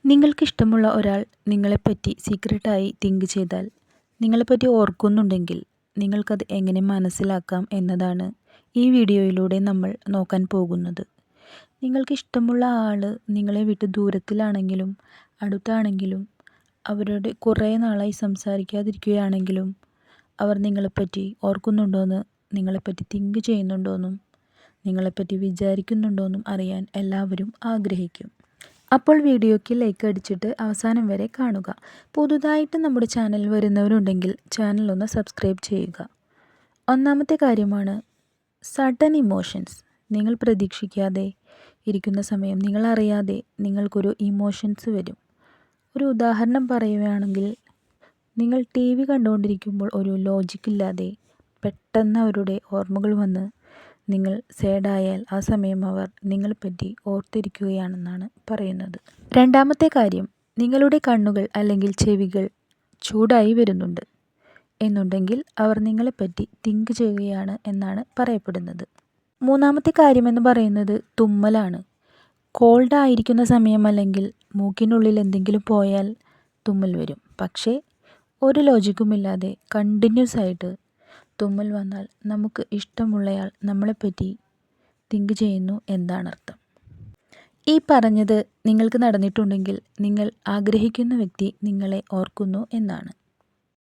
നിങ്ങൾക്കിഷ്ടമുള്ള ഒരാൾ നിങ്ങളെപ്പറ്റി സീക്രട്ടായി തിങ്ക് ചെയ്താൽ, നിങ്ങളെപ്പറ്റി ഓർക്കുന്നുണ്ടെങ്കിൽ നിങ്ങൾക്കത് എങ്ങനെ മനസ്സിലാക്കാം എന്നതാണ് ഈ വീഡിയോയിലൂടെ നമ്മൾ നോക്കാൻ പോകുന്നത്. നിങ്ങൾക്കിഷ്ടമുള്ള ആൾ നിങ്ങളെ വിട്ട് ദൂരത്തിലാണെങ്കിലും അടുത്താണെങ്കിലും, അവരോട് കുറേ നാളായി സംസാരിക്കാതിരിക്കുകയാണെങ്കിലും, അവർ നിങ്ങളെപ്പറ്റി ഓർക്കുന്നുണ്ടോയെന്ന്, നിങ്ങളെപ്പറ്റി തിങ്ക് ചെയ്യുന്നുണ്ടോയെന്നും, നിങ്ങളെപ്പറ്റി വിചാരിക്കുന്നുണ്ടോയെന്നും അറിയാൻ എല്ലാവരും ആഗ്രഹിക്കും. അപ്പോൾ വീഡിയോയ്ക്ക് ലൈക്ക് അടിച്ചിട്ട് അവസാനം വരെ കാണുക. പുതുതായിട്ട് നമ്മുടെ ചാനൽ വരുന്നവരുണ്ടെങ്കിൽ ചാനലൊന്ന് സബ്സ്ക്രൈബ് ചെയ്യുക. ഒന്നാമത്തെ കാര്യമാണ് സഡൻ ഇമോഷൻസ്. നിങ്ങൾ പ്രതീക്ഷിക്കാതെ ഇരിക്കുന്ന സമയം നിങ്ങളറിയാതെ നിങ്ങൾക്കൊരു ഇമോഷൻസ് വരും. ഒരു ഉദാഹരണം പറയുകയാണെങ്കിൽ, നിങ്ങൾ TV കണ്ടുകൊണ്ടിരിക്കുമ്പോൾ ഒരു ലോജിക്കില്ലാതെ പെട്ടെന്ന് അവരുടെ ഓർമ്മകൾ വന്ന് നിങ്ങൾ സാഡായാൽ ആ സമയം അവർ നിങ്ങളെപ്പറ്റി ഓർത്തിരിക്കുകയാണെന്നാണ് പറയുന്നത്. രണ്ടാമത്തെ കാര്യം, നിങ്ങളുടെ കണ്ണുകൾ അല്ലെങ്കിൽ ചെവികൾ ചൂടായി വരുന്നുണ്ട് എന്നുണ്ടെങ്കിൽ അവർ നിങ്ങളെപ്പറ്റി തിങ്ക് ചെയ്യുകയാണ് എന്നാണ് പറയപ്പെടുന്നത്. മൂന്നാമത്തെ കാര്യമെന്ന് പറയുന്നത് തുമ്മലാണ്. കോൾഡ് ആയിരിക്കുന്ന സമയം അല്ലെങ്കിൽ മൂക്കിനുള്ളിൽ എന്തെങ്കിലും പോയാൽ തുമ്മൽ വരും. പക്ഷേ ഒരു ലോജിക്കുമില്ലാതെ കണ്ടിന്യൂസ് ആയിട്ട് തുമ്മൽ വന്നാൽ നമുക്ക് ഇഷ്ടമുള്ളയാൾ നമ്മളെപ്പറ്റി തിങ്ക് ചെയ്യുന്നു എന്നാണർത്ഥം. ഈ പറഞ്ഞത് നിങ്ങൾക്ക് നടന്നിട്ടുണ്ടെങ്കിൽ നിങ്ങൾ ആഗ്രഹിക്കുന്ന വ്യക്തി നിങ്ങളെ ഓർക്കുന്നു എന്നാണ്.